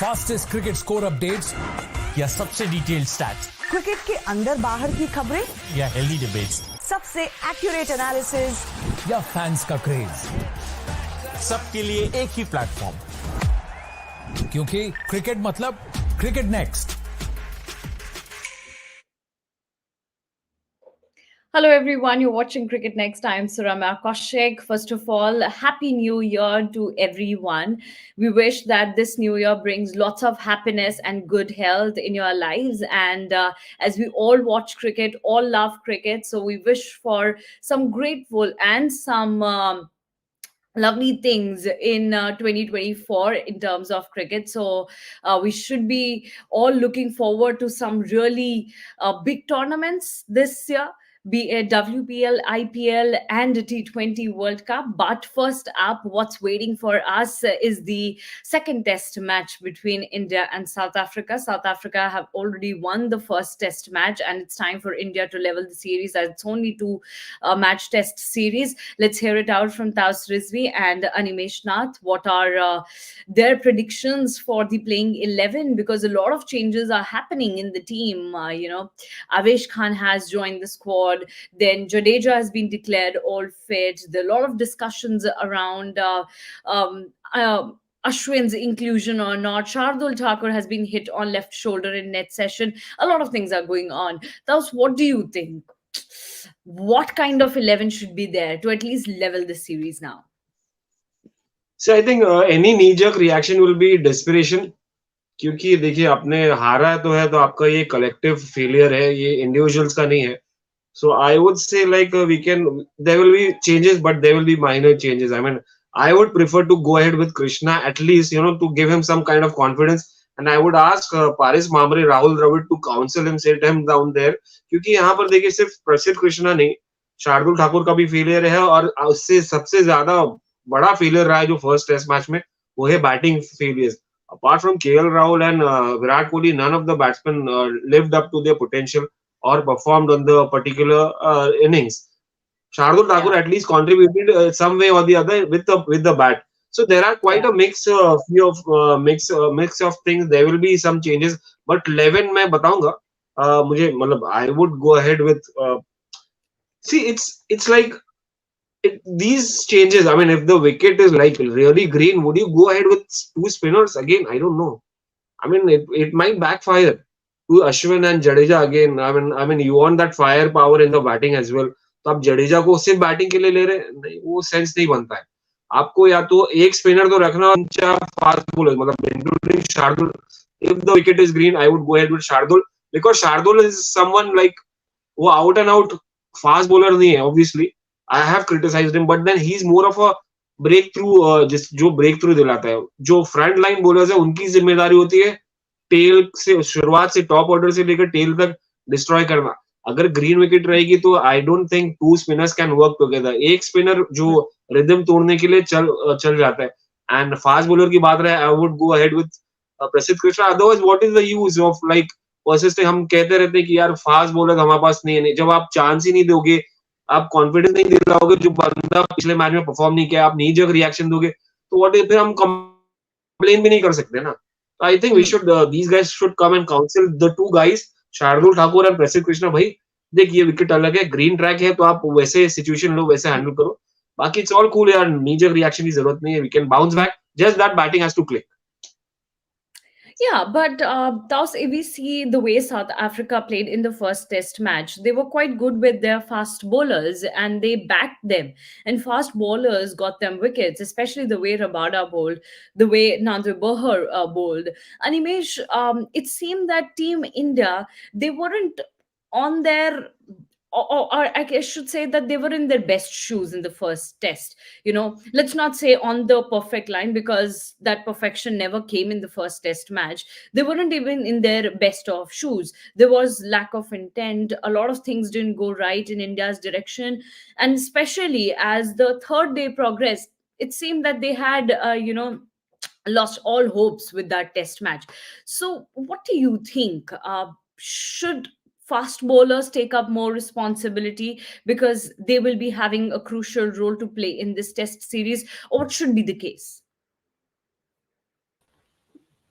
Fastest cricket score updates या सबसे detailed stats, cricket के अंदर बाहर की खबरें या हेल्दी डिबेट्स, सबसे एक्यूरेट एनालिसिस या फैंस का क्रेज, सबके लिए एक ही प्लेटफॉर्म, क्योंकि क्रिकेट मतलब cricket next. Hello everyone, you're watching Cricket Next. I'm Sharma Kaushik. First of all, Happy New Year to everyone. We wish that this new year brings lots of happiness and good health in your lives. And as we all watch cricket, all love cricket, so we wish for some grateful and some lovely things in 2024 in terms of cricket. So we should be all looking forward to some really big tournaments this year, be it WPL, IPL, and T20 World Cup. But first up, what's waiting for us is the second test match between India and South Africa. South Africa have already won the first test match, and it's time for India to level the series, as it's only two match test series. Let's hear it out from Taus Rizvi and Animesh Nath. What are their predictions for the playing 11? Because a lot of changes are happening in the team. Avesh Khan has joined the squad. Then Jadeja has been declared all fit. There are a lot of discussions around Ashwin's inclusion or not. Shardul Thakur has been hit on left shoulder in net session. A lot of things are going on. Thus, what do you think? What kind of 11 should be there to at least level the series now? So I think any knee-jerk reaction will be desperation. क्योंकि देखिए आपने हारा है तो आपका ये collective failure है, ये इंडिविजुअल्स का नहीं है. So I would say there will be changes, but there will be minor changes. I mean, I would prefer to go ahead with Krishna at least, to give him some kind of confidence. And I would ask Paris Mamre, Rahul Dravid to counsel him, sit him down there. क्योंकि यहाँ पर देखिए सिर्फ प्रसिद्ध कृष्णा नहीं, शार्दुल ठाकुर का भी failure है और उससे सबसे ज्यादा बड़ा फेलियर रहा है जो फर्स्ट टेस्ट मैच में, वो है batting failures. Apart from KL Rahul and Virat Kohli, none of the batsmen lived up to their potential or performed on the particular innings. Shardul Thakur at least contributed some way or the other with the bat. So there are quite a mix of things. There will be some changes, but 11 मैं बताऊंगा. मुझे मतलब I would go ahead with. See, it's like these changes. I mean, if the wicket is like really green, would you go ahead with two spinners again? I don't know. I mean, it might backfire to Ashwin and Jadeja again. I mean, you want that firepower in the batting as well. तो आप जडेजा को सिर्फ batting के लिए ले रहे हैं, वो सेंस नहीं बनता है. आपको या तो एक स्पिनर तो रखना और फास्ट बॉलर, मतलब including Shardul. If the wicket is green, I would go ahead with Shardul, because Shardul is someone like वो out and out fast bowler नहीं है. Obviously, I have criticized him, but then he's more of a breakthrough, जो breakthrough दिलाता है. जो front line bowlers है उनकी जिम्मेदारी होती है टेल से, शुरुआत से टॉप ऑर्डर से लेकर टेल तक डिस्ट्रॉय करना. अगर ग्रीन विकेट रहेगी तो I don't think two spinners can work together. एक स्पिनर जो रिदम तोड़ने के लिए चल जाता है. एंड फास्ट बॉलर की बात रहे, I would go ahead with Prasidh Krishna. Otherwise what is the use of like persistent. हम कहते रहते हैं कि यार फास्ट बॉलर हमारे पास नहीं है. जब आप चांस ही नहीं दोगे, आप कॉन्फिडेंस नहीं दिलाओगे, जो बंदा पिछले मैच में परफॉर्म नहीं किया, आप नीजक रिएक्शन दोगे, तो व्हाट इज, फिर हम कंप्लेन भी नहीं कर सकते ना. I think we should, these guys should come and counsel the two guys, Shardul Thakur and प्रसिद्ध कृष्णा. भाई देख, ये विकेट अलग है, ग्रीन ट्रैक है, तो आप वैसे सिचुएशन लो, वैसे हैंडल करो. बाकी इट्स ऑल कूल यार, नीजक रिएक्शन की जरूरत नहीं है. We can bounce back, just that batting has to click. Yeah, but Taus, if we see the way South Africa played in the first test match, they were quite good with their fast bowlers and they backed them. And fast bowlers got them wickets, especially the way Rabada bowled, the way Nandu Bahar bowled. Animesh, it seemed that Team India, they weren't on their, or I should say that they were in their best shoes in the first test. Let's not say on the perfect line, because that perfection never came in the first test match. They weren't even in their best of shoes. There was lack of intent. A lot of things didn't go right in India's direction. And especially as the third day progressed, it seemed that they had, lost all hopes with that test match. So what do you think? Should fast bowlers take up more responsibility because they will be having a crucial role to play in this test series, or what should be the case?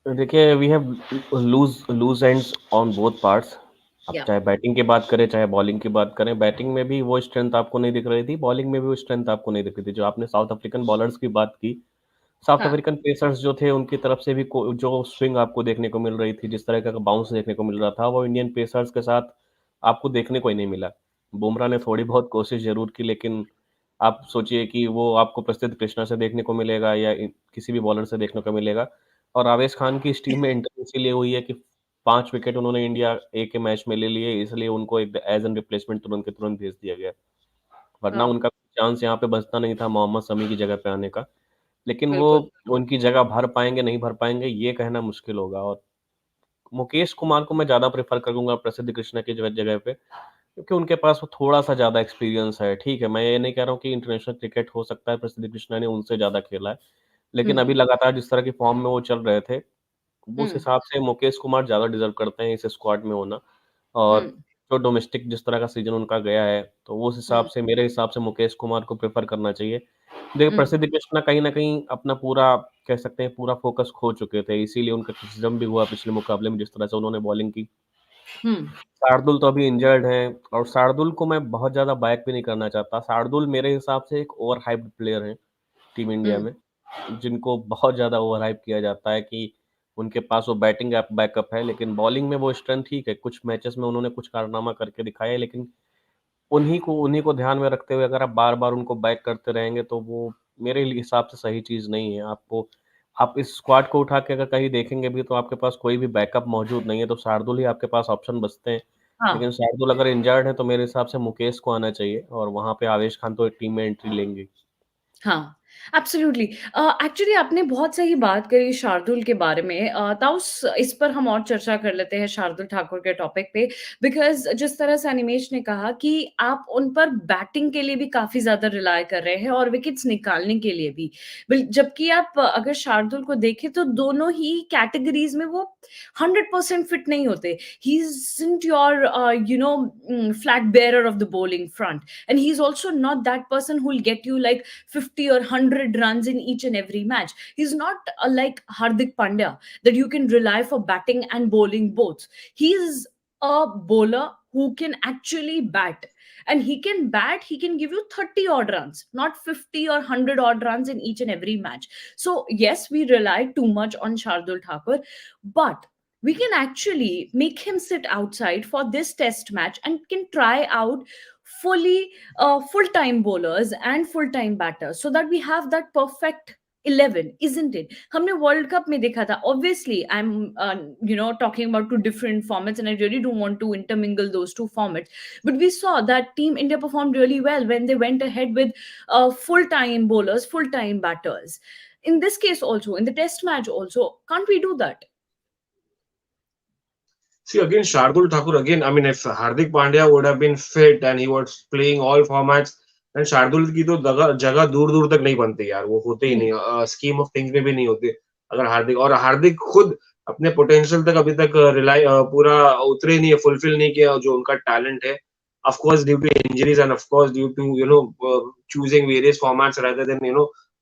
देखिए, we have loose ends on both parts. अब Yeah. चाहे batting की बात करें, चाहे bowling की बात करें, बैटिंग में भी वो स्ट्रेंथ आपको नहीं दिख रही थी, बॉलिंग में भी वो स्ट्रेंथ आपको नहीं दिख रही थी। जो आपने साउथ अफ्रीकन बॉलर्स की बात की, साउथ हाँ. अफ्रीकन पेसर्स जो थे, उनकी तरफ से भी जो स्विंग आपको देखने को मिल रही थी, जिस तरह का बाउंस देखने को मिल रहा था, वो इंडियन पेसर्स के साथ आपको देखने को ही नहीं मिला। बुमराह ने थोड़ी बहुत कोशिश जरूर की, लेकिन आप सोचिए कि वो आपको प्रसिद्ध कृष्णा से देखने को मिलेगा या किसी भी बॉलर से देखने को मिलेगा। और आवेश खान की इस टीम में एंट्री इसीलिए हुई है कि 5 विकेट उन्होंने इंडिया ए के मैच में ले लिए, इसलिए उनको एक एज एन रिप्लेसमेंट तुरंत के तुरंत भेज दिया गया। वरना हाँ. उनका चांस यहाँ पे बचता नहीं था मोहम्मद शमी की जगह पे आने का। लेकिन वो बिल्कुल. उनकी जगह भर पाएंगे नहीं भर पाएंगे ये कहना मुश्किल होगा। और मुकेश कुमार को मैं ज़्यादा प्रेफर करूंगा प्रसिद्ध कृष्णा की जगह पे, क्योंकि उनके पास वो थोड़ा सा ज़्यादा एक्सपीरियंस है। ठीक है, मैं ये नहीं कह रहा हूँ कि इंटरनेशनल क्रिकेट हो सकता है प्रसिद्ध कृष्णा ने उनसे ज़्यादा खेला है, लेकिन हम्म. अभी लगातार जिस तरह की फॉर्म में वो चल रहे थे, उस हम्म. हिसाब से मुकेश कुमार ज़्यादा डिजर्व करते हैं इस स्क्वाड में होना। और हम्म. जो डोमेस्टिक जिस तरह का सीजन उनका गया है, तो उस हिसाब हम्म. से मेरे हिसाब से मुकेश कुमार को प्रेफर करना चाहिए। देखिए, हम्म. प्रसिद्ध कृष्णा कहीं न कहीं अपना पूरा कह सकते हैं पूरा फ़ोकस खो चुके थे, इसीलिए उनका क्रिटिसिज़्म भी हुआ पिछले मुकाबले में जिस तरह से उन्होंने बॉलिंग की। हम्म. शार्दुल तो अभी इंजर्ड हैं, और शार्दुल को मैं बहुत ज़्यादा बैक भी नहीं करना चाहता। शार्दुल मेरे हिसाब से एक ओवर हाइप्ड प्लेयर हैं टीम इंडिया हम्म. में, जिनको बहुत ज़्यादा ओवर हाइप किया जाता है कि उनके पास वो बैटिंग बैकअप है, लेकिन बॉलिंग में वो स्ट्रेंथ ठीक है। कुछ मैचेस में उन्होंने कुछ कारनामा करके दिखाया है, लेकिन उन्हीं को ध्यान में रखते हुए अगर आप बार-बार उनको बैक करते रहेंगे, तो वो मेरे हिसाब से सही चीज़ नहीं है। आप इस स्क्वाड को उठा के अगर कहीं देखेंगे भी, तो आपके पास कोई भी बैकअप मौजूद नहीं है, तो शार्दुल ही आपके पास ऑप्शन बचते हैं। हाँ. लेकिन शार्दुल अगर इंजर्ड है, तो मेरे हिसाब से मुकेश को आना चाहिए, और वहाँ पे आवेश खान तो टीम में एंट्री लेंगे। हाँ, एब्सोल्युटली। एक्चुअली आपने बहुत सही बात करी शार्दुल के बारे में। ताउस इस पर हम और चर्चा कर लेते हैं शार्दुल ठाकुर के टॉपिक पे, बिकॉज़ जिस तरह से अनिमेश ने कहा कि आप उन पर बैटिंग के लिए भी काफ़ी ज़्यादा रिलाय कर रहे हैं और विकेट्स निकालने के लिए भी। जबकि आप अगर शार्दुल को देखें तो दोनों ही कैटेगरीज़ में वो 100% फिट नहीं होते। He isn't your flag bearer of the bowling front, and he is also not that person who will get you like 50 or 100 runs in each and every match. He's not like Hardik Pandya that you can rely for batting and bowling both. He's a bowler who can actually bat. And he can bat, he can give you 30 odd runs, not 50 or 100 odd runs in each and every match. So, yes, we rely too much on Shardul Thakur, but we can actually make him sit outside for this test match and can try out fully full-time bowlers and full-time batters so that we have that perfect 11, isn't it? हमने world cup में देखा था, obviously I'm talking about two different formats and I really don't want to intermingle those two formats, but we saw that team India performed really well when they went ahead with full-time bowlers, full-time batters. In this case also, in the test match also, can't we do that? See, again, Shardul Thakur, again, I mean, if Hardik Pandya would have been fit and he was playing all formats, then Shardul की तो जगह दूर दूर तक नहीं बनती यार, वो होते ही Hmm. नहीं, स्कीम ऑफ थिंग्स में भी नहीं होते। अगर हार्दिक खुद अपने पोटेंशियल तक अभी तक पूरा उतरे नहीं है, फुलफिल नहीं किया जो उनका टैलेंट है। Of course, due to injuries and of course due to choosing various formats rather than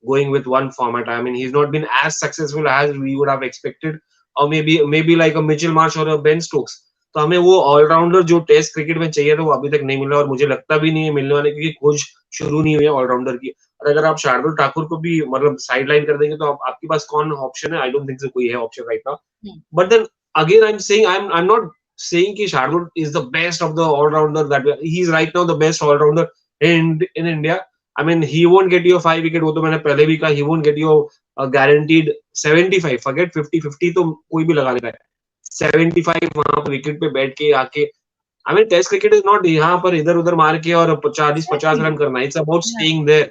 going with one format. I mean, he's not been as successful as we would have expected. और maybe like a Mitchell Marsh और Ben Stokes। तो हमें वो allrounder जो test cricket में चाहिए था वो अभी तक नहीं मिला, और मुझे लगता भी नहीं है मिलने वाले, क्योंकि खोज शुरू नहीं हुई है ऑलराउंडर की। और अगर आप शार्दुल ठाकुर को भी मतलब साइड लाइन कर देंगे, तो आपके पास कौन ऑप्शन है? आई डोंट थिंक सो कोई है option right now. Hmm. But then again I am not saying कि Shardul is the best of the all-rounder that he's right now the best all-rounder in India. I mean, he won't get you a 5 wicket, वो तो मैंने पहले भी कहा, he won't get you a guaranteed 75, forget 50 तो कोई भी लगा लेता है। 75 वहां पर विकेट पे बैठ के आके, I mean test cricket is not यहाँ पर इधर उधर मार के और 40-50 रन Exactly. करना, it's about Yeah. Staying there.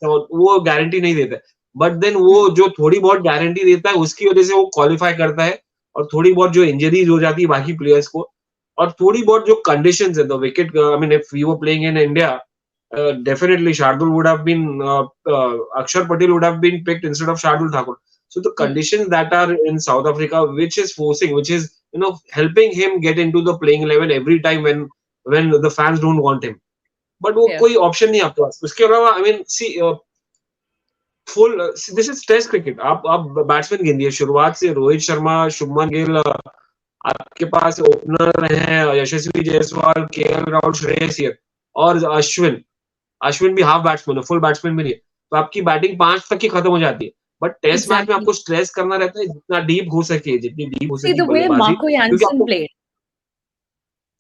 तो वो गारंटी नहीं देता है, बट देन वो Hmm. जो थोड़ी बहुत गारंटी देता है उसकी वजह से वो क्वालिफाई करता है। और थोड़ी बहुत जो इंजरीज हो जाती है बाकी प्लेयर्स को, और थोड़ी बहुत जो कंडीशंस है the wicket, I mean if we were playing in India, definitely Shardul would have been Akshar Patel would have been picked instead of Shardul Thakur. So the Hmm. conditions that are in South Africa, which is forcing, which is helping him get into the playing 11 every time when the fans don't want him. But वो Yeah. कोई option नहीं आपके पास। उसके अलावा I mean see full this is test cricket. आप batsman गिनिए शुरुआत से. रोहित शर्मा, शुभमन गिल, आपके पास ओपनर हैं यशस्वी जायसवाल, केएल राहुल, श्रेयस अय्यर और अश्विन. अश्विन भी हाफ बैट्समैन है, फुल बैट्समैन भी नहीं है. तो आपकी बैटिंग 5 तक ही खत्म हो जाती है. बट टेस्ट मैच में Exactly. आपको स्ट्रेस करना रहता है जितना डीप हो सके, जितनी डीप हो See सके the way बल्लेबाजी, Marco क्योंकि Jansen आपको played.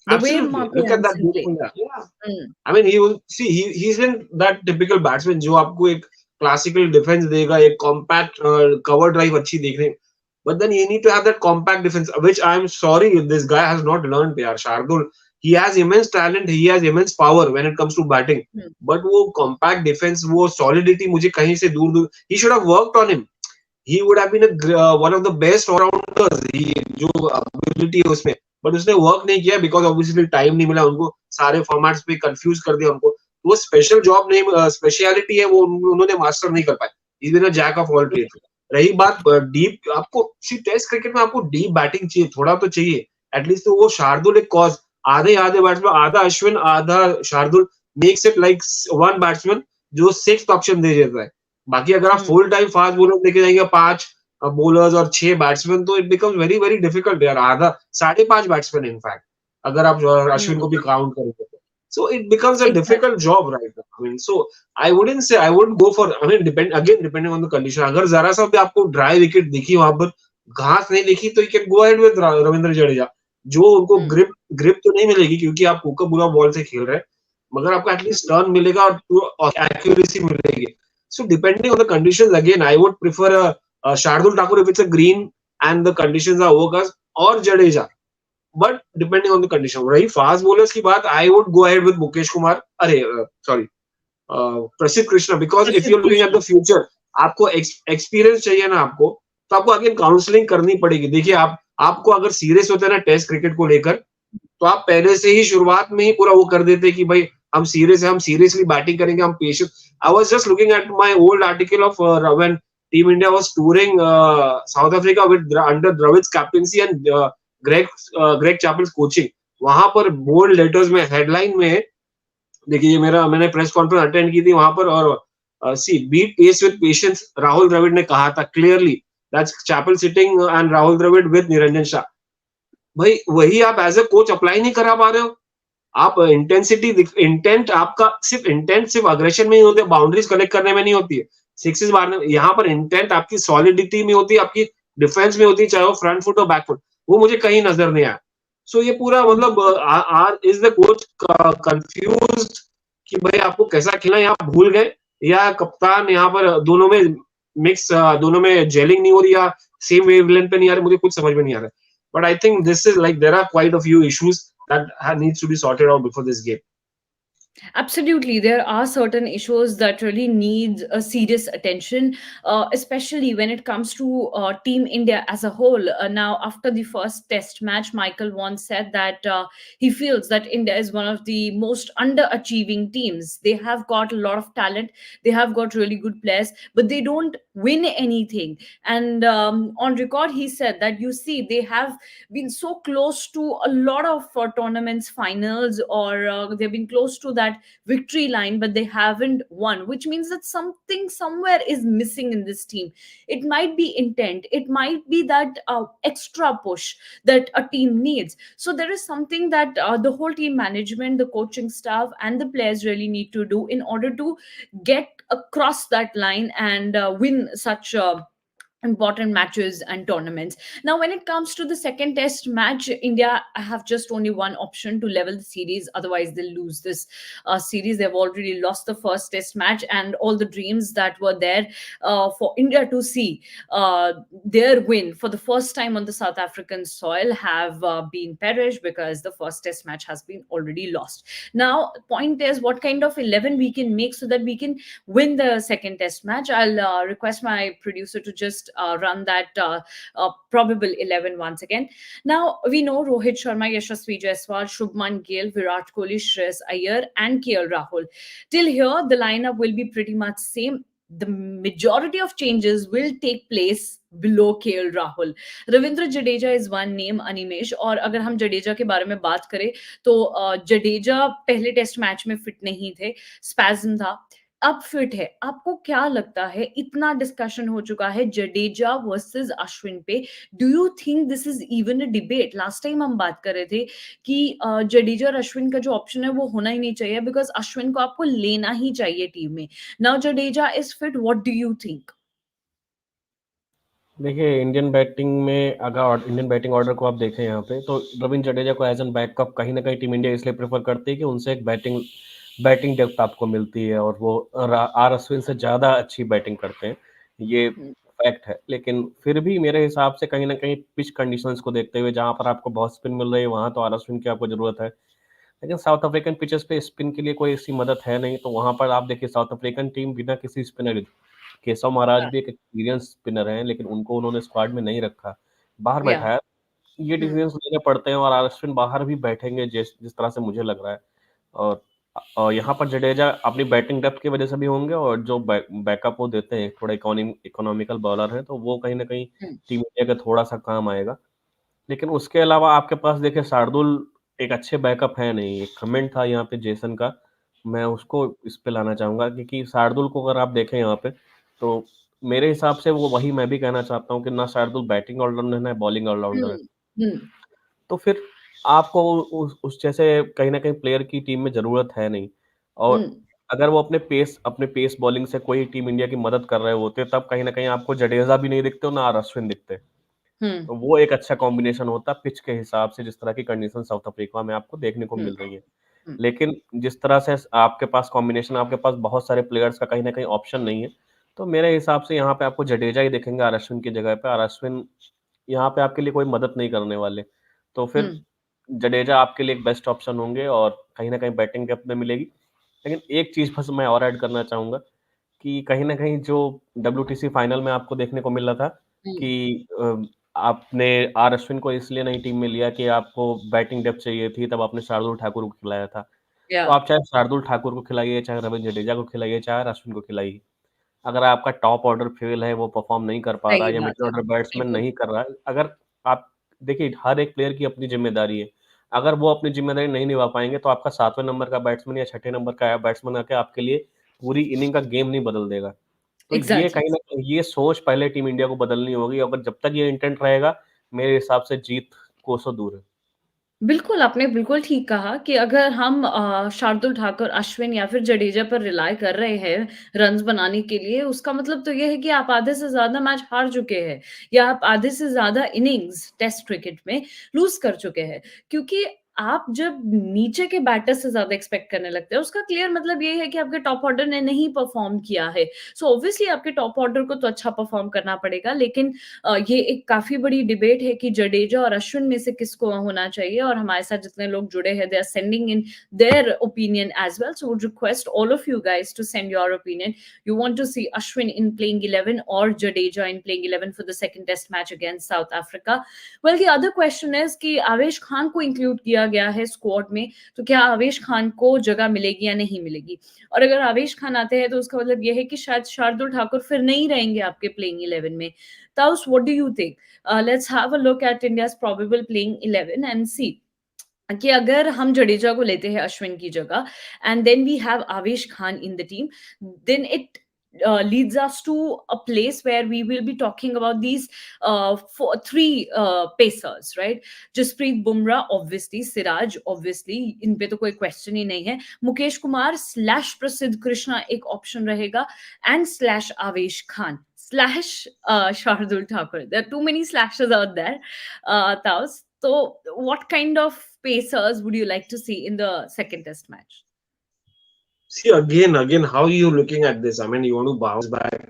The way absolutely Marco look at that Jansen played. Beautiful. या Mm. I mean, he will see. He's in that typical batsman जो आपको एक क्लासिकल डिफेंस देगा, एक कॉम्पैक्ट कवर ड्राइव अच्छी देखने. But then you need to have that compact defense, which I'm sorry this guy has not learned. यार Shardul, he has immense talent, he has immense power when it comes to batting. Hmm. But वो compact defense, वो solidity मुझे कहीं से दूर दूर. He should have worked on him. He would have been one of the best all-rounders. जो ability है उसमें. बट उसने वर्क नहीं किया बिकॉज ऑब्वियसली टाइम नहीं मिला उनको. सारे फॉर्मेट्स पे कंफ्यूज कर दिया उनको. वो स्पेशल जॉब नहीं, स्पेशलिटी है वो उन्होंने मास्टर नहीं कर पाए. Is been a jack of all trades. रही बात डीप, आपको टेस्ट क्रिकेट में आपको डीप बैटिंग चाहिए, थोड़ा तो चाहिए एटलीस्ट. तो वो शार्दुल एक कॉज, आधे आधे बैट्समैन, आधा अश्विन आधा Shardul makes it like one batsman जो सिक्स्थ ऑप्शन दे देता है. बाकी अगर आप फुल टाइम फास्ट बॉलर लेके जाएंगे 5 बॉलर्स और 6 बैट्समैन, तो it becomes very very difficult यार. आधा 5.5 बैट्समैन इनफैक्ट अगर आप अश्विन को भी काउंट करेंगे. So it becomes a Exactly. difficult job right now. I mean, so I wouldn't say I would go for. I mean, depending on the condition. अगर जरा सा भी आपको ड्राई विकेट दिखी वहां पर, घास नहीं दिखी, तो you can go ahead with Ravindra Jadeja. जो उनको ग्रिप तो नहीं मिलेगी क्योंकि आप हुक्का बुरा बॉल से खेल रहे हैं, मगर आपको एटलीस्ट टर्न मिलेगा और एक्यूरेसी मिलेगी. So depending on the conditions, again, I would prefer a Shardul Thakur if it's a green and the conditions are overcast, or Jadeja. But depending on the condition. रही fast bowlers की बात, I would go ahead with Mukesh Kumar. अरे sorry, Prasidh Krishna. Because if you are looking at the future, आपको experience चाहिए ना आपको, तो आपको अगेन काउंसलिंग करनी पड़ेगी. देखिए आपको अगर सीरियस होते हैं ना टेस्ट क्रिकेट को लेकर, तो आप पहले से ही शुरुआत में ही पूरा वो कर देते कि भाई हम सीरियस है, हम सीरियसली बैटिंग करेंगे, हम patient. I was just looking at my old article of when team India was touring south Africa with under Dravids captaincy and Greg chapels coaching. वहां पर बोल्ड लेटर्स में हेडलाइन में देखिए, मैंने प्रेस कॉन्फ्रेंस अटेंड की थी वहां पर, और see beat pace with patience Rahul Dravid ने कहा था clearly. That's Chappell sitting and Rahul Dravid with Niranjan Shah. भाई वही आप एज ए कोच अप्लाई नहीं करा पा रहे हो. आप इंटेंट आपका सिर्फ अग्रेशन में ही होते, बाउंड्रीज कलेक्ट करने में नहीं होती है, सिक्सेस मारने में. यहाँ पर इंटेंट आपकी सॉलिडिटी में होती है, आपकी डिफेंस में होती है, चाहे वो फ्रंट फुट और बैक फुट. वो मुझे कहीं नजर नहीं आया. सो ये पूरा मतलब इज द कोच कंफ्यूज्ड कि भाई आपको कैसा खेलना है, यहाँ भूल गए, या कप्तान यहाँ पर दोनों में मिक्स, दोनों में जेलिंग नहीं हो रही, या सेम वेवलेंथ पे नहीं आ रहे. मुझे कुछ समझ में नहीं आ रहा. But I think this is like there are quite a few issues that needs to be sorted out before this game. Absolutely, there are certain issues that really need a serious attention, especially when it comes to Team India as a whole. Now, after the first Test match, Michael Vaughan said that he feels that India is one of the most underachieving teams. They have got a lot of talent, they have got really good players, but they don't win anything. And on record, he said that you see, they have been so close to a lot of tournaments, finals, or they've been close to that victory line, but they haven't won, which means that something somewhere is missing in this team. It might be intent, it might be that extra push that a team needs. So there is something that the whole team management, the coaching staff, and the players really need to do in order to get across that line and win such important matches and tournaments. Now, when it comes to the second Test match, India have just only one option to level the series. Otherwise, they'll lose this series. They've already lost the first Test match, and all the dreams that were there for India to see their win for the first time on the South African soil have been perished, because the first Test match has been already lost. Now, point is, what kind of 11 we can make so that we can win the second Test match. I'll request my producer to just run that probable 11 once again. Now, we know Rohit Sharma, Yashasvi Jaiswal, Shubman Gill, Virat Kohli, Shreyas Iyer, and KL Rahul. Till here, the lineup will be pretty much same. The majority of changes will take place below KL Rahul. Ravindra Jadeja is one name, Animesh. और अगर हम जडेजा के बारे में बात करें तो जडेजा पहले टेस्ट मैच में फिट नहीं थे, स्पैज्म था. अब फिट है। आपको क्या लगता है, इतना डिस्कशन हो चुका है जडेजा वर्सेस अश्विन पे, do you think this is even a debate? Last time हम बात कर रहे थे कि जडेजा और अश्विन का जो ऑप्शन है वो होना ही नहीं चाहिए, बिकॉज अश्विन को आपको लेना ही चाहिए टीम में। Now Jadeja is fit, what do you think? देखिए, इंडियन बैटिंग ऑर्डर को आप देखें यहाँ पे, तो रविंद्र जडेजा को एज एन बैकअप कहीं ना कहीं टीम इंडिया इसलिए प्रेफर करती है कि उनसे एक बैटिंग डेप्थ आपको मिलती है, और वो आर अश्विन से ज़्यादा अच्छी बैटिंग करते हैं, ये फैक्ट है। लेकिन फिर भी मेरे हिसाब से कहीं ना कहीं पिच कंडीशंस को देखते हुए, जहाँ पर आपको बहुत स्पिन मिल रही है, वहाँ तो आर अश्विन की आपको ज़रूरत है। लेकिन साउथ अफ्रीकन पिचेस पे स्पिन के लिए कोई ऐसी मदद है नहीं, तो वहाँ पर आप देखिए साउथ अफ्रीकन टीम बिना किसी स्पिनर, केशव महाराज भी एक एक्सपीरियंस स्पिनर हैं, लेकिन उनको उन्होंने स्क्वाड में नहीं रखा, बाहर या बैठाया। ये डिसीजंस लेने पड़ते हैं, और अश्विन बाहर भी बैठेंगे जिस जिस तरह से मुझे लग रहा है। और यहाँ पर जडेजा अपनी बैटिंग डेप्थ की वजह से भी होंगे, और जो बैकअप वो देते हैं, थोड़ा इकोनॉमिकल बॉलर हैं, तो वो कहीं ना कहीं टीम इंडिया का थोड़ा सा काम आएगा। लेकिन उसके अलावा आपके पास देखिए शार्दुल एक अच्छे बैकअप है नहीं। एक कमेंट था यहाँ पे जेसन का, मैं उसको इस पे लाना चाहूंगा, क्योंकि शार्दुल को अगर आप देखें यहाँ पे, तो मेरे हिसाब से वो वही मैं भी कहना चाहता हूँ कि ना शार्दुल बैटिंग ऑलराउंडर है, ना बॉलिंग ऑलराउंडर है। तो फिर आपको उस जैसे कहीं ना कहीं प्लेयर की टीम में जरूरत है नहीं। और अगर वो अपने पेस बॉलिंग से कोई टीम इंडिया की मदद कर रहे होते, तब कहीं ना कहीं आपको जडेजा भी नहीं दिखते और ना अश्विन दिखते। तो वो एक अच्छा कॉम्बिनेशन होता पिच के हिसाब से, जिस तरह की कंडीशन साउथ अफ्रीका में आपको देखने को मिल रही है। लेकिन जिस तरह से आपके पास कॉम्बिनेशन, आपके पास बहुत सारे प्लेयर्स का कहीं ना कहीं ऑप्शन नहीं है, तो मेरे हिसाब से यहाँ पे आपको जडेजा ही देखेंगे आर अश्विन की जगह पे। आर अश्विन यहाँ पे आपके लिए कोई मदद नहीं करने वाले, तो फिर जडेजा आपके लिए एक बेस्ट ऑप्शन होंगे, और कहीं ना कहीं बैटिंग डेप्थ में मिलेगी। लेकिन एक चीज बस मैं और ऐड करना चाहूंगा कि कहीं ना कहीं जो WTC फाइनल में आपको देखने को मिल रहा था कि आपने आर अश्विन को इसलिए नहीं टीम में लिया कि आपको बैटिंग डेप्थ चाहिए थी, तब आपने शार्दुल ठाकुर को खिलाया था। या तो आप चाहे शार्दुल ठाकुर को खिलाइए, चाहे रविंद्र जडेजा को खिलाइए, चाहे अश्विन को खिलाइए, अगर आपका टॉप ऑर्डर फेल है, वो परफॉर्म नहीं कर पा रहा सही है, या बात मिडिल है, ऑर्डर बैट्समैन बिल्कुल। नहीं कर रहा है, अगर आप देखिए हर एक प्लेयर की अपनी जिम्मेदारी है, अगर वो अपनी जिम्मेदारी नहीं निभा पाएंगे, तो आपका 7वें नंबर का बैट्समैन या 6ठे नंबर का बैट्समैन आके आपके लिए पूरी इनिंग का गेम नहीं बदल देगा। तो ये एग्जैक्टली। कहीं ना कहीं ये सोच पहले टीम इंडिया को बदलनी होगी, अगर जब तक ये इंटेंट रहेगा, मेरे हिसाब से जीत कोसों दूर है। बिल्कुल, आपने बिल्कुल ठीक कहा कि अगर हम शार्दुल ठाकुर, अश्विन या फिर जडेजा पर रिलाय कर रहे हैं रन्स बनाने के लिए, उसका मतलब तो ये है कि आप आधे से ज़्यादा मैच हार चुके हैं, या आप आधे से ज़्यादा इनिंग्स टेस्ट क्रिकेट में लूज़ कर चुके हैं। क्योंकि आप जब नीचे के बैटर से ज़्यादा एक्सपेक्ट करने लगते हैं, उसका क्लियर मतलब ये है कि आपके टॉप ऑर्डर ने नहीं परफ़ॉर्म किया है। सो ऑब्वियसली आपके टॉप ऑर्डर को तो अच्छा परफ़ॉर्म करना पड़ेगा, लेकिन ये एक काफी बड़ी डिबेट है कि जडेजा और अश्विन में से किसको होना चाहिए, और हमारे साथ जितने लोग जुड़े हैं, they are sending in their opinion as well, so would request all of you guys to send your opinion. You want to see Ashwin in playing 11 or Jadeja in playing 11 for the second test match against South Africa? Well, the other question is कि आवेश खान को include किया गया है squad में, तो क्या आवेश खान को जगह मिलेगी या नहीं मिलेगी? और अगर आवेश खान आते हैं तो उसका मतलब ये है कि शायद शार्दुल ठाकुर फिर नहीं रहेंगे आपके प्लेइंग 11 में. Taus, what do you think? Let's have a look at India's probable playing 11 and see कि अगर हम जडेजा को लेते हैं अश्विन की जगह, and then we have Avesh Khan in the team, then it leads us to a place where we will be talking about these three pacers, right? Jasprit Bumrah, obviously, Siraj, obviously, इन पे तो कोई क्वेश्चन ही नहीं है. मुकेश कुमार स्लैश प्रसिद्ध कृष्णा एक option रहेगा, and slash आवेश Khan slash Shardul Thakur. There are too many slashes out there, Taus. So, what kind of pacers would you like to see in the second test match? See, again, how you looking at this? I mean, you want to bounce back.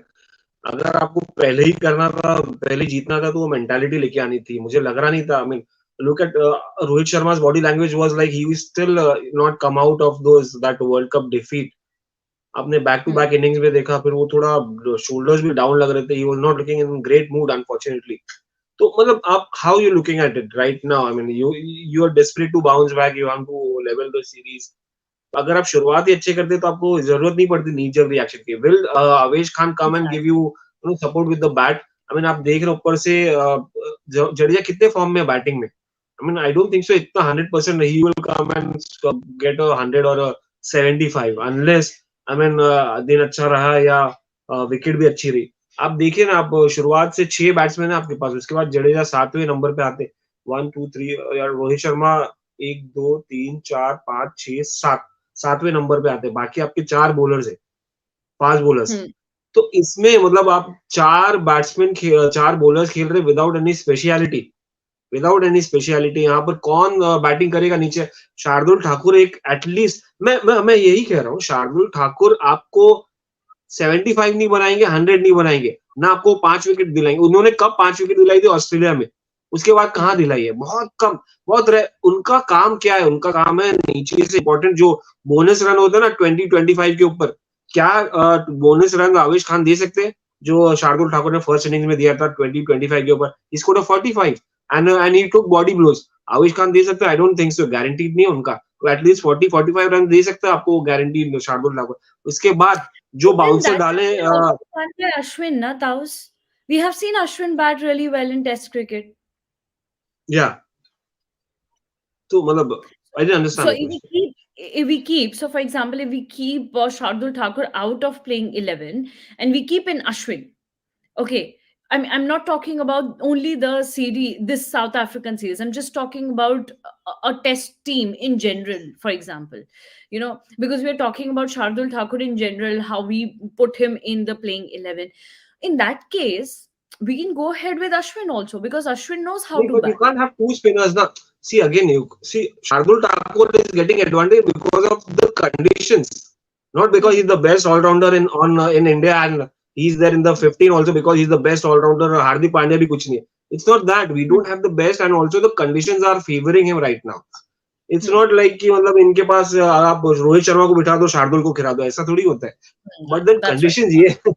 अगर आपको पहले ही करना था, पहले जीतना था, तो वो मेंटालिटी लेके आनी थी. मुझे लग रहा नहीं था. I mean, look at Rohit Sharma's body language was like he was still not come out of that World Cup defeat. आपने बैक टू बैक इनिंग्स में देखा, फिर वो थोड़ा शोल्डर्स भी डाउन लग रहे थे. He was not looking in great mood, unfortunately. तो मतलब आप how you looking at it right now? I mean, you are desperate to bounce back. You want to level the series. अगर आप शुरुआत ही अच्छे करते तो आपको जरूरत नहीं पड़ती नी जर्क रिएक्शन की. Will Avesh Khan come and give you support with the bat? I mean, आप देख रहे हो ऊपर से जडेजा कितने फॉर्म में बैटिंग में. आई मीन, आई डोंट थिंक सो इतना 100% he will come and get a 100 और अ 75 अनलेस आई मीन दिन अच्छा रहा या विकेट भी अच्छी रही। आप देखिए ना, आप शुरुआत से 6 बैट्समैन है आपके पास, उसके बाद जडेजा 7वें नंबर पे आते, 1 2 3 यार रोहित शर्मा 1 2 3 4 5 6 7 7वें नंबर पे आते हैं, बाकी आपके 4 बॉलर्स है, फास्ट बॉलर्स। Hmm. तो इसमें मतलब आप 4 बॉलर्स खेल रहे विदाउट एनी स्पेशलिटी, यहाँ पर कौन बैटिंग करेगा नीचे? शार्दुल ठाकुर एक एटलीस्ट, मैं यही कह रहा हूँ, शार्दुल ठाकुर आपको 75 नहीं बनाएंगे, 100 नहीं बनाएंगे, ना आपको 5 विकेट दिलाएंगे। उन्होंने कब 5 विकेट दिलाई थी? ऑस्ट्रेलिया में। उसके बाद कहाँ दिलाई है? बहुत कम, बहुत रहे। उनका काम क्या है? उनका काम है नीचे से इंपॉर्टेंट जो बोनस रन होता है ना 20-25 के ऊपर, क्या बोनस रन आवेश खान दे सकते हैं जो शार्दुल ठाकुर ने फर्स्ट इनिंग्स में दिया था 20-25 के ऊपर? He scored 45 and he took body blows. Avesh Khan दे सकते हैं? I don't think so, guaranteed नहीं है उनका। तो एटलीस्ट 40-45 रन दे सकता है आपको गारंटी शार्दुल ठाकुर। उसके बाद जो But then बाउंसर that डाले has been also done by Ashwin, na Taus. We have seen Ashwin bat really well in Test cricket. या तो मतलब I didn't So understand the question. so for example, if we keep Shardul Thakur out of playing 11 and we keep in Ashwin, okay. I'm not talking about only the series, this South African series. I'm just talking about a test team in general, for example. Because we're talking about Shardul Thakur in general, how we put him in the playing 11. In that case, we can go ahead with Ashwin also because Ashwin knows how to But you bat. can't have two spinners now. See again, you see Shardul Thakur is getting advantage because of the conditions, not because he's the best all rounder in India and he's there in the 15 also because he's the best all rounder. Hardik Pandya bhi kuch nahi hai. It's not that we don't have the best and also the conditions are favoring him right now. It's not like कि मतलब इनके पास आप रोहित शर्मा को बिठा दो, शार्दुल को खिला दो, ऐसा थोड़ी होता है। But then That's right. conditions ये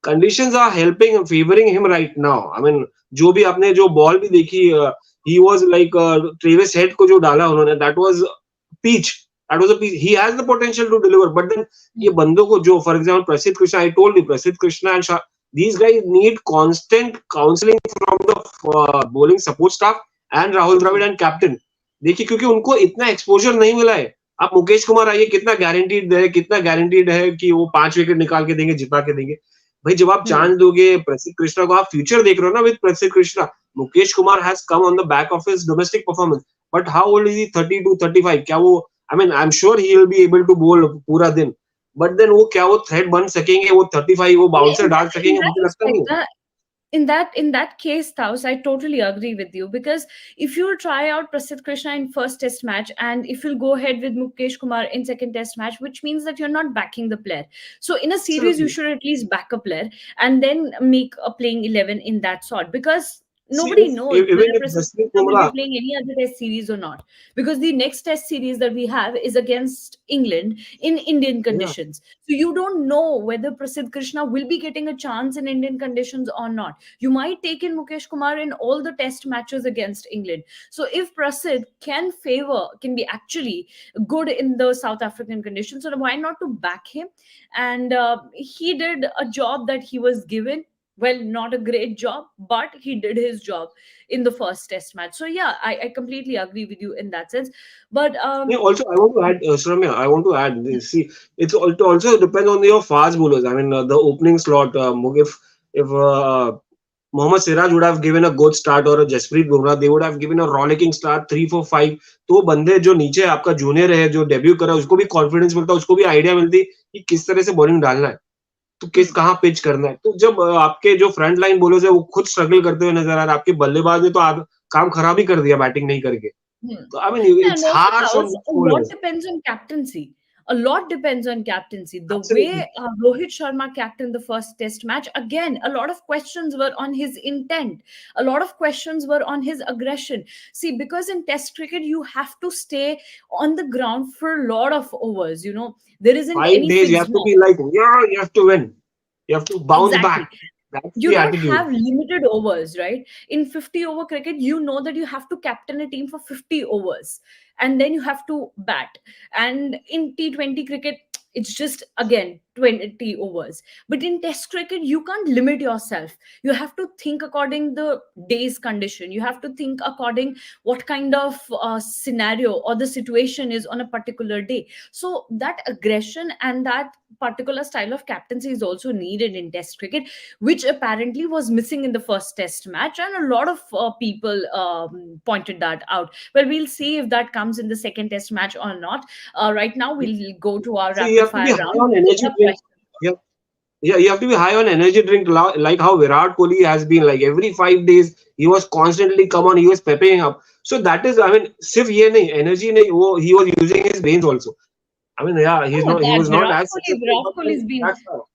conditions are helping favoring him right now. I mean, जो भी आपने जो बॉल भी देखी, he was like Travis head को जो डाला उन्होंने, that was peach. That was a peach. He has the potential to deliver, but then ये बंदों को जो, for example, Prasidh Krishna, I told you, Prasidh Krishna and these guys need constant counseling from the bowling support staff and Rahul Dravid and captain. देखिए, क्योंकि उनको इतना exposure नहीं मिला है। आप मुकेश कुमार आइए, कितना गारंटीड है कि वो 5 विकेट निकाल के देंगे, जिता के देंगे। भाई जब आप चांस दोगे प्रसिद्ध कृष्णा को, आप फ्यूचर देख रहे हो ना with Prasidh Krishna. Mukesh Kumar has come on the back of his domestic performance, but how old is he? 32-35? क्या वो, I mean I am sure he will be able to bowl पूरा दिन, बट देन वो क्या वो थ्रेड बन सकेंगे? वो 35 वो बाउंसर डाल सकेंगे? मुझे लगता नहीं है। In that case, Taus, I totally agree with you because if you'll try out Prasidh Krishna in first test match and if you'll go ahead with Mukesh Kumar in second test match, which means that you're not backing the player. So in a series, you Absolutely. should at least back a player and then make a playing 11 in that sort because See, nobody knows even whether if Prasidh Jaspreet Krishna will be Bumrah, playing any other test series or not. Because the next test series that we have is against England in Indian yeah, conditions. So you don't know whether Prasidh Krishna will be getting a chance in Indian conditions or not. You might take in Mukesh Kumar in all the test matches against England. So if Prasidh can be actually good in the South African conditions, so why not to back him? And he did a job that he was given. Well, not a great job, but he did his job in the first test match. So yeah, I completely agree with you in that sense. But yeah, also, I want to add, Shramya, I want to add, see, it also depends on your fast bowlers. I mean, the opening slot, if Mohammad Siraj would have given a good start or a Jasprit Bumrah, they would have given a rollicking start 3-4-5. तो बंदे जो नीचे आपका junior है जो debut कर रहा है उसको भी कॉन्फिडेंस मिलता है, उसको भी आइडिया मिलती है कि किस तरह से बॉलिंग डालना है, तो किस कहाँ पिच करना है। तो जब आपके जो फ्रंट लाइन बॉलर्स है वो खुद स्ट्रगल करते हुए नजर आ रहे हैं, आपके बल्लेबाज ने तो काम खराब ही कर दिया बैटिंग नहीं करके। तो I mean yeah, and it's also harsh on Taos, a lot bowlers. depends on captaincy. A lot depends on captaincy. The absolutely. way Rohit Sharma captained the first test match, again, a lot of questions were on his intent. A lot of questions were on his aggression. See, because in test cricket, you have to stay on the ground for a lot of overs. There isn't 5 days, you any have fixed to match. be like, yeah, you have to win. You have to bounce Exactly. back. That's You the don't attitude. have limited overs, right? In 50 over cricket, you know that you have to captain a team for 50 overs and then you have to bat. And in T20 cricket, it's just again 20 overs. But in test cricket, you can't limit yourself. You have to think according the day's condition. You have to think according what kind of scenario or the situation is on a particular day. So that aggression and that particular style of captaincy is also needed in test cricket, which apparently was missing in the first test match, and a lot of people pointed that out. Well, we'll see if that comes in the second test match or not. Right now we'll go to our See, you rapid have to be fire high round. on We energy have drink. questions. Yeah, yeah, you have to be high on energy drink, like how Virat Kohli has been. Like every 5 days, he was constantly come on. He was pepping up. So that is, I mean, सिर्फ ये नहीं, energy नहीं, वो he was using his brains also. I mean, yeah, Oh, he that was not as successful, Virat but Kohli's been that's how.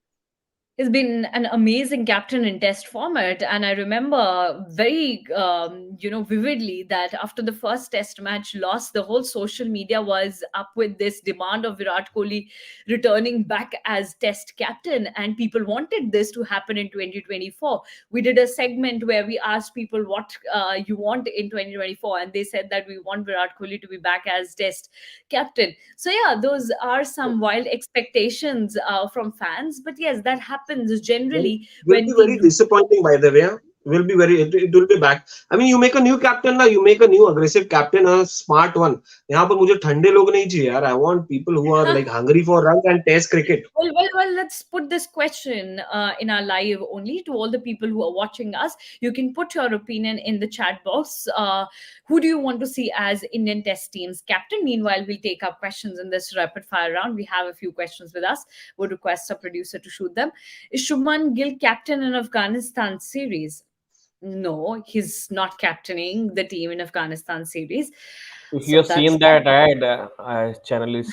has been an amazing captain in test format. And I remember very vividly that after the first test match loss, the whole social media was up with this demand of Virat Kohli returning back as test captain, and people wanted this to happen in 2024. We did a segment where we asked people what you want in 2024, and they said that we want Virat Kohli to be back as test captain. So yeah, those are some wild expectations from fans, but yes, that happens generally Will when be very teams. disappointing, by the way. Huh? Will be very, it will be back. I mean, you make a new captain now, you make a new aggressive captain, a smart one. यहाँ पर मुझे ठंडे लोग नहीं चाहिए यार. I want people who are like hungry for runs and test cricket. Well, let's put this question in our live only to all the people who are watching us. You can put your opinion in the chat box. Who do you want to see as Indian Test team's captain? Meanwhile, we'll take up questions in this rapid fire round. We have a few questions with us. Would request a producer to shoot them. Is Shubman Gill captain in Afghanistan series? No, he's not captaining the team in Afghanistan series. If So you have that's seen that ad, channel is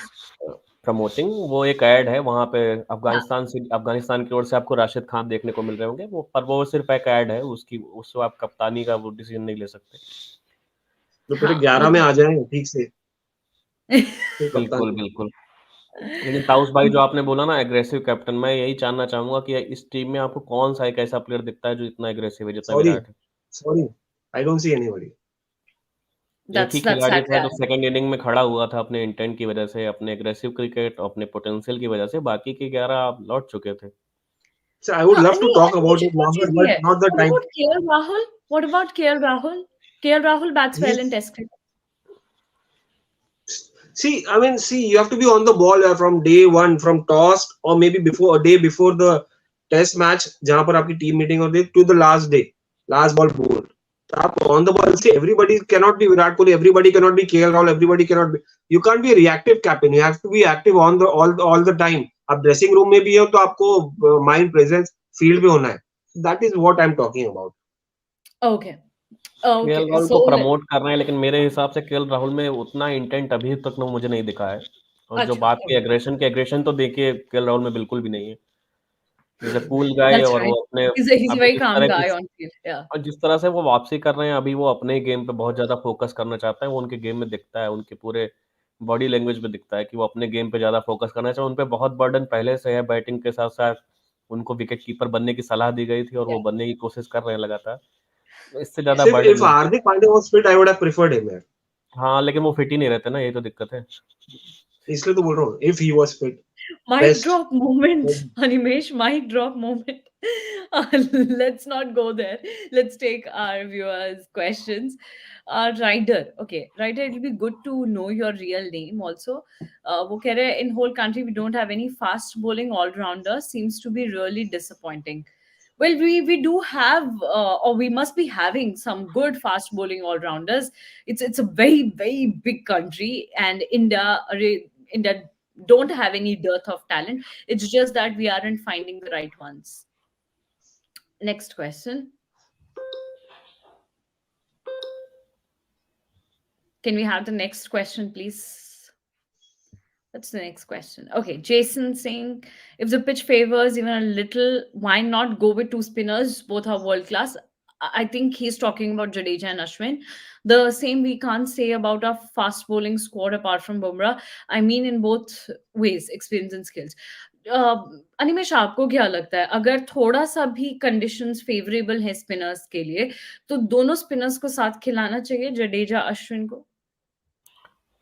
promoting, वो एक add है वहां पे अफगानिस्तान की ओर से आपको राशिद खान देखने को मिल रहे होंगे, वो सिर्फ एक ऐड है उसकी, उससे आप कप्तानी का वो डिसीजन नहीं ले सकते। तो फिर हाँ, 11 में आ जाए ठीक से, फिर बिल्कुल कप्तान। बिल्कुल। लेकिन ताउस भाई, जो आपने बोला ना एग्रेसिव कैप्टन, मैं यही जानना चाहूंगा कि इस टीम में आपको कौन सा एक ऐसा प्लेयर दिखता है जो इतना एग्रेसिव है जितना सॉरी, विराट है। Sorry, I don't see anybody. एक ही that's खिलाड़ी that था जो सेकंड इनिंग में खड़ा हुआ था अपने इंटेंट की वजह से, अपने एग्रेसिव क्रिकेट, अपने पोटेंशियल की वजह से, बाकी के 11 लौट चुके थे। So I would हाँ, love to नहीं, talk नहीं, about एक it और longer, चीज भी but है। not the What time. about KL Rahul? What about KL Rahul? KL Rahul bats well in He's, Test cricket. see, you have to be on the ball from day one, from toss or maybe before a day before the test match, जहाँ पर आपकी team meeting होती है, to the last day, last ball board. तो आप on the ball. See, everybody cannot be Virat Kohli, everybody cannot be KL Rahul, everybody cannot be. You can't be a reactive captain. You have to be active on the all the time. आप dressing room में भी हो तो आपको mind presence field पे होना है. That is what I'm talking about. Okay. KL Okay. Rahul So को प्रमोट कर रहे हैं, लेकिन मेरे हिसाब से केएल राहुल में उतना इंटेंट अभी तक ना मुझे नहीं दिखा है। और जो अच्छा, बात की okay. एग्रेशन तो देखिए केएल राहुल में बिल्कुल भी नहीं है। Is a cool guy, That's और वो right. अपने He's a अभी very calm guy on field. Yeah. जिस तरह से वो वापसी कर रहे हैं, अभी वो अपने गेम पे बहुत ज्यादा फोकस करना चाहते हैं। वो उनके गेम में दिखता है, उनके पूरे बॉडी लैंग्वेज में दिखता है कि वो अपने गेम पे ज्यादा फोकस करना चाहते हैं। उन पे बहुत बर्डन पहले से है बैटिंग के साथ साथ। उनको विकेट कीपर बनने की सलाह दी गई थी और वो Yeah. बनने की कोशिश कर रहे हैं लगातार। तो इससे ज्यादा If बर्डन नहीं। Hardik Pandya was fit, I would have preferred him. Man. हाँ, लेकिन वो फिट ही नहीं रहते ना, यही तो दिक्कत है। इसलिए तो बोल रहा हूँ, if he was fit, Mic best. drop moment, Animesh. Mic drop moment. Let's not go there. Let's take our viewers' questions. Ryder. Okay, Ryder, it'll be good to know your real name also. वो कह रहे हैं, in whole country we don't have any fast bowling all-rounder. Seems to be really disappointing. Well, we do have, or we must be having some good fast bowling all-rounders. It's a very very big country, and India don't have any dearth of talent. It's just that we aren't finding the right ones. Next question. Can we have the next question, please? That's the next question. Okay, Jason saying, if the pitch favors even a little, why not go with two spinners? Both are world class. I think he's talking about Jadeja and Ashwin. The same we can't say about our fast bowling squad apart from Bumrah. I mean, in both ways, experience and skills. Animesh, आपको क्या लगता है, अगर थोड़ा सा भी conditions favourable है spinners के लिए, तो दोनों स्पिनर्स को साथ खिलाना चाहिए, जडेजा अश्विन को?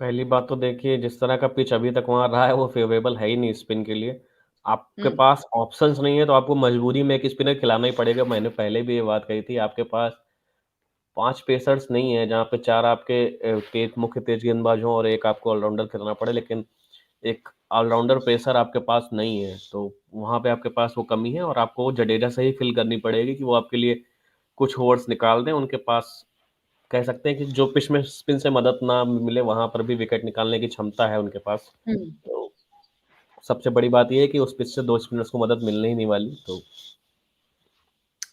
पहली बात तो देखिए, जिस तरह का पिच अभी तक वहां रहा है वो फेवरेबल है ही नहीं स्पिन के लिए। आपके पास ऑप्शंस नहीं है तो आपको मजबूरी में एक स्पिनर खिलाना ही पड़ेगा। मैंने पहले भी ये बात कही थी, आपके पास 5 पेसर्स नहीं है जहाँ पे 4 आपके मुख्य तेज गेंदबाज हों और एक आपको ऑलराउंडर खिलाना पड़े, लेकिन एक ऑलराउंडर पेसर आपके पास नहीं है, तो वहाँ पे आपके पास वो कमी है और आपको जडेजा से ही फिल करनी पड़ेगी कि वो आपके लिए कुछ ओवर्स निकाल दें। उनके पास कह सकते हैं कि जो पिच में स्पिन से मदद ना मिले वहाँ पर भी विकेट निकालने की क्षमता है उनके पास। तो सबसे बड़ी बात ये है कि उस पिच से 2 स्पिनर्स को मदद मिलने ही नहीं वाली। तो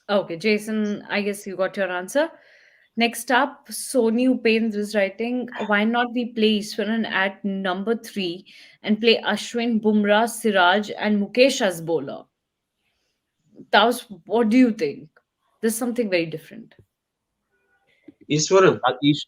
Okay, Jason, I guess you got your answer. Next up, Sony Upendra is writing, why not we play Ishwaran at number 3 and play Ashwin, Bumrah, Siraj, and Mukesh as bowler? Taos, what do you think? There's something very different. Eswaran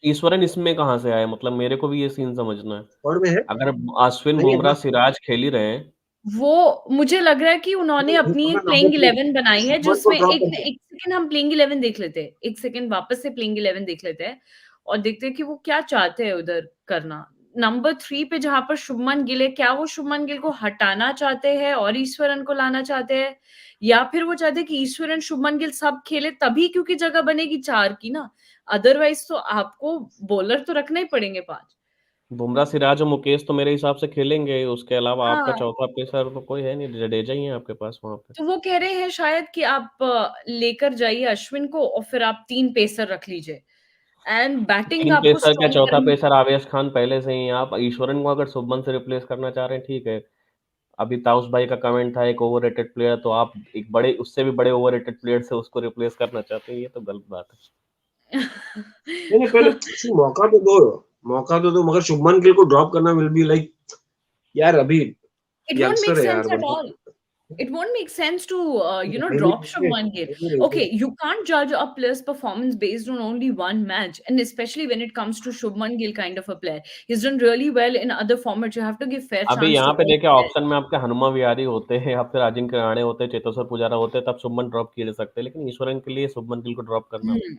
Eswaran इसमें कहाँ से आया? मतलब मेरे को भी ये scene समझना है। और में है अगर अश्विन, नहीं है बुमराह, ना, सिराज खेल ही रहे हैं, वो मुझे लग रहा है कि उन्होंने अपनी एक नंबर प्लेइंग 3 11 बनाई है शुभमन को जिसमें ड्रॉप एक कर दिया। एक सेकंड हम प्लेइंग 11 देख लेते हैं, एक सेकंड वापस से प्लेइंग 11 देख लेते हैं और देखते हैं कि वो क्या चाहते हैं उधर करना। नंबर 3 पे जहां पर शुभमन गिल है, क्या वो शुभमन गिल को हटाना चाहते हैं और ईश्वरन को लाना चाहते हैं, या फिर वो चाहते हैं कि ईश्वरन शुभमन गिल सब खेले तभी, क्योंकि जगह बनेगी 4 की ना, अदरवाइज तो आपको बॉलर तो रखने ही पड़ेंगे 5। बुमराह, सिराज और मुकेश तो मेरे हिसाब से खेलेंगे। उसके अलावा आपका हाँ, चौथा पेसर तो कोई है नहीं, जडेजा ही है आपके पास वहाँ पे। तो वो कह रहे हैं शायद कि आप लेकर जाइए अश्विन को और फिर आप 3 पेसर रख लीजिए एंड बैटिंग 3 आपको पेसर क्या, स्ट्रांग चौथा करनी। पेसर आवेश खान पहले से ही है। आप ईश्वरन को अगर शुभमन से रिप्लेस करना चाह रहे हैं, ठीक है। अभी ताउस भाई का कमेंट था एक ओवररेटेड प्लेयर, तो आप एक बड़े, उससे भी बड़े ओवररेटेड प्लेयर से उसको रिप्लेस करना चाहते हैं, ये तो गलत बात है। नहीं नहीं, पहले मौका तो दो, मौका तो दो, मगर शुभमन गिल को ड्रॉप करना विल बी लाइक, यार अभी It won't make यंगस्टर है यार, sense at मतलब all. It won't make sense to I drop नहीं Shubman Gill. नहीं Okay, you can't judge a player's performance based on only one match, and especially when it comes to Shubman Gill kind of a player. He's done really well in other formats. You have to give fair अभी chance to यहाँ पे all देखिए players. Option में आपके हनुमा विहारी होते हैं या फिर अजिंक्य रहाणे होते हैं, चेतेश्वर पुजारा होते हैं, तब शुभमन ड्रॉप किए जा सकते हैं, लेकिन ईश्वरन के लिए शुभमन गिल को ड्रॉप करना Hmm,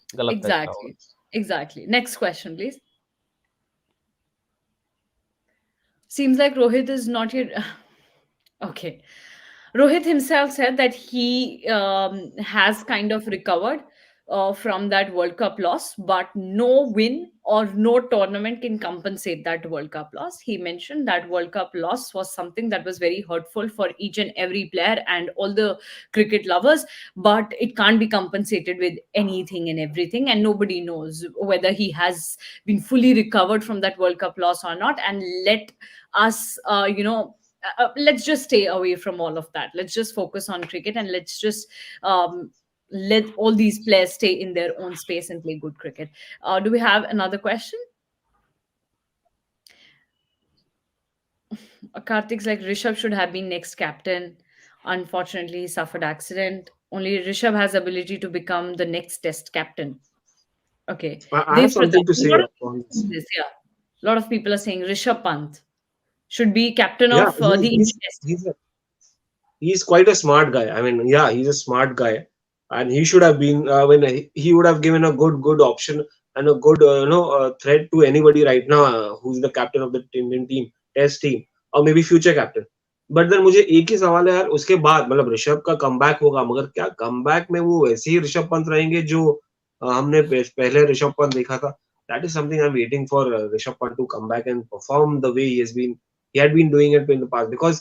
गलत फैसला होगा। exactly. Exactly. Next question, please. Seems like Rohit is not yet. Okay. Rohit himself said that he has kind of recovered from that World Cup loss, but no win or no tournament can compensate that World Cup loss. He mentioned that World Cup loss was something that was very hurtful for each and every player and all the cricket lovers, but it can't be compensated with anything and everything. And nobody knows whether he has been fully recovered from that World Cup loss or not. And let us, let's just stay away from all of that. Let's just focus on cricket and let's just let all these players stay in their own space and play good cricket. Do we have another question? Karthik's like Rishabh should have been next captain. Unfortunately, he suffered accident. Only Rishabh has ability to become the next test captain. Okay. I have Dev Pradhan, something to a say lot of on people this. saying this, yeah. A lot of people are saying Rishabh Pant should be captain Yeah, of the Indian test. he's quite a smart guy. I mean, yeah, he's a smart guy, and he should have been when he would have given a good option and a good threat to anybody right now who's the captain of the Indian team, Test team, or maybe future captain. But then मुझे एक ही सवाल है यार, उसके बाद मतलब ऋषभ का comeback होगा, मगर क्या कमबैक में वो वैसे ही ऋषभ पंत रहेंगे जो हमने पहले ऋषभ पंत देखा था? That is something I am waiting for Rishabh Pant to come back and perform the way he had been doing it in the past, because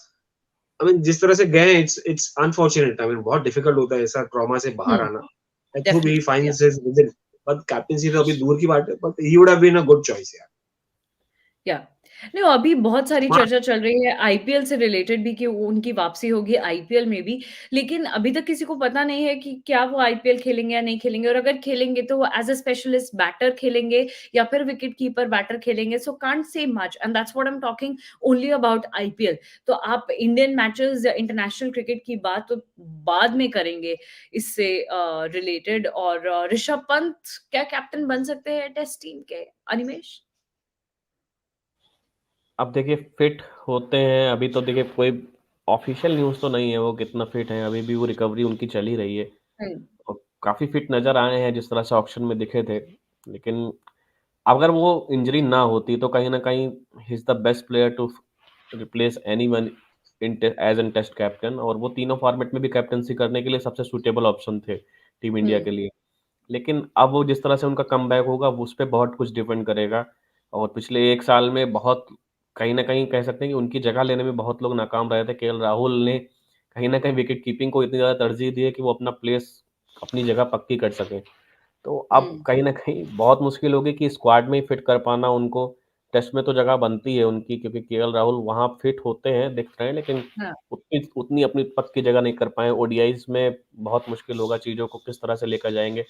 I mean जिस तरह से गए, इट्स अनफॉर्चुनेट। आई मीन बहुत डिफिकल्ट होता है ऐसा ट्रॉमा से बाहर Hmm, आना। I hope he definitely. Yeah. Finds his within, but captaincy तो अभी दूर की बात है, but he would have been a good choice यार। या नहीं, अभी बहुत सारी स्मार्ट। चर्चा चल रही है आईपीएल से रिलेटेड भी कि वो उनकी वापसी होगी आईपीएल में भी, लेकिन अभी तक किसी को पता नहीं है कि क्या वो आईपीएल खेलेंगे या नहीं खेलेंगे, और अगर खेलेंगे तो वो एज अ स्पेशलिस्ट बैटर खेलेंगे या फिर विकेट कीपर बैटर खेलेंगे। So can't say much and that's what I am talking only about IPL. तो आप इंडियन मैचेस या इंटरनेशनल क्रिकेट की बात तो बाद में करेंगे इससे रिलेटेड। और ऋषभ पंत क्या कैप्टन बन सकते हैं टेस्ट टीम के, अनिमेश? अब देखिए फिट होते हैं, अभी तो देखिए कोई ऑफिशियल न्यूज़ तो नहीं है वो कितना फिट है, अभी भी वो रिकवरी उनकी चल ही रही है हम्म, और काफ़ी फिट नज़र आए हैं जिस तरह से ऑक्शन में दिखे थे। लेकिन अगर वो इंजरी ना होती तो कहीं न कहीं he is the best player to replace anyone as an test captain, और वो तीनों फॉर्मेट में भी कैप्टनसी करने के लिए सबसे सूटेबल ऑप्शन थे टीम इंडिया के लिए। लेकिन अब वो जिस तरह से उनका कमबैक होगा वो उस पे बहुत कुछ डिपेंड करेगा। और पिछले 1 साल में बहुत कहीं न कहीं कह सकते हैं कि उनकी जगह लेने में बहुत लोग नाकाम रहे थे। केएल राहुल ने कहीं न कहीं विकेट कीपिंग को इतनी ज़्यादा तरजीह दी है कि वो अपना प्लेस अपनी जगह पक्की कर सकें। तो अब कहीं न कहीं बहुत मुश्किल होगी कि स्क्वाड में ही फिट कर पाना उनको। टेस्ट में तो जगह बनती है उनकी, क्योंकि केएल राहुल वहाँ फिट होते हैं, दिख रहे हैं, लेकिन हाँ, उतनी उतनी अपनी पक्की जगह नहीं कर पाए। ओडीआईज़ में बहुत मुश्किल होगा, चीज़ों को किस तरह से लेकर जाएँगे।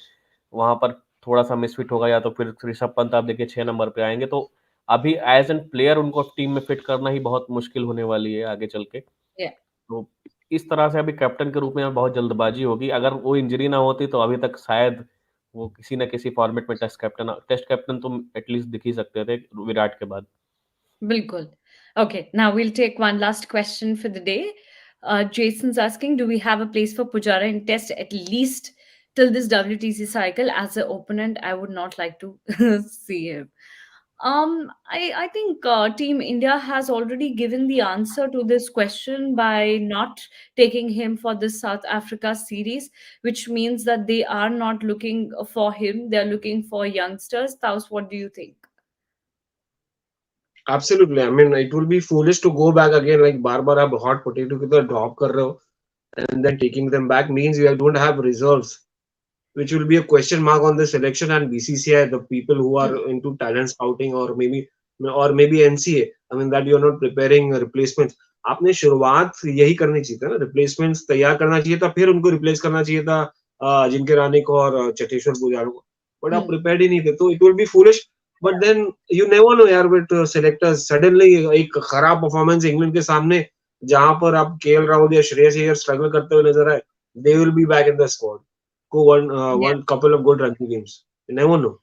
वहाँ पर थोड़ा-सा मिसफिट होगा, या तो फिर ऋषभ पंत आप देखिए 6 नंबर पे आएँगे, तो अभी एज़ एन प्लेयर उनको टीम में फिट करना ही बहुत मुश्किल होने वाली है आगे चल के। या तो इस तरह से अभी कैप्टन के रूप में बहुत जल्दबाजी होगी। अगर वो इंजरी ना होती तो अभी तक शायद वो किसी न किसी फॉर्मेट में टेस्ट कैप्टन तो एटलीस्ट दिख ही सकते थे विराट के बाद। bilkul. Okay, now we'll take one last question for the day. Jason's asking, do we have a place for Pujara in Test at least till this WTC cycle? As an opponent, I would not like to see him. I think Team India has already given the answer to this question by not taking him for this South Africa series, which means that they are not looking for him. They're looking for youngsters. Taus, what do you think? Absolutely. I mean, it will be foolish to go back again like बार-बार आप hot potato की तरह drop कर रहे हो and then taking them back means you don't have reserves, which will be a question mark on the selection and BCCI, the people who are into talent scouting or maybe NCA. I mean that you're not preparing replacements. आपने शुरुआत यही करनी चाहिए था ना, replacements तैयार करना चाहिए था, फिर उनको रिप्लेस करना चाहिए था जिनके राणे को और चेतेश्वर पुजारा को, बट आप प्रिपेयर्ड ही नहीं थे, तो it will be foolish. But then you never know यार विद सेलेक्टर्स, सडनली एक खराब परफॉर्मेंस इंग्लैंड के सामने जहां पर आप केएल राहुल या श्रेयस अय्यर स्ट्रगल करते हुए नजर आए, they will be back in the squad. Go one couple of good ranking games. You never know.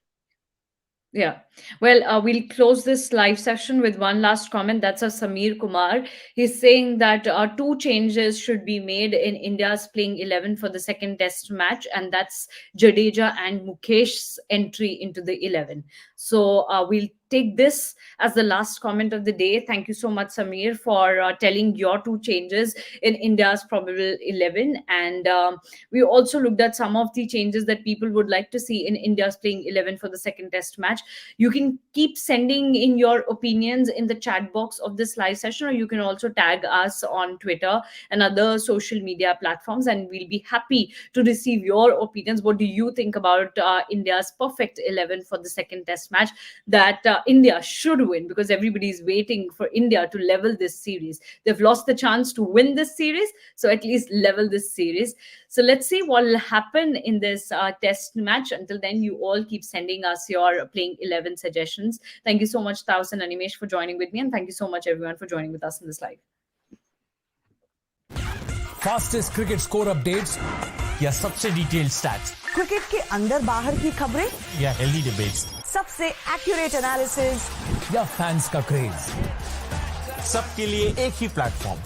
Yeah. Well, we'll close this live session with one last comment. That's of Samir Kumar. He's saying that 2 changes should be made in India's playing 11 for the second test match, and that's Jadeja and Mukesh's entry into the 11. So we'll take this as the last comment of the day. Thank you so much, Samir, for telling your 2 changes in India's probable 11. And we also looked at some of the changes that people would like to see in India's playing 11 for the second test match. You can keep sending in your opinions in the chat box of this live session, or you can also tag us on Twitter and other social media platforms, and we'll be happy to receive your opinions. What do you think about India's perfect 11 for the second test match that India should win? Because everybody is waiting for India to level this series. They've lost the chance to win this series, so at least level this series. So let's see what will happen in this test match. Until then, you all keep sending us your playing 11 suggestions. Thank you so much, Taus and Animesh, for joining with me. And thank you so much, everyone, for joining with us in this live. Fastest cricket score updates या सबसे detailed stats, cricket के अंदर बाहर की खबरें या healthy debates, सबसे accurate analysis या फैंस का क्रेज, सबके लिए एक ही प्लेटफॉर्म,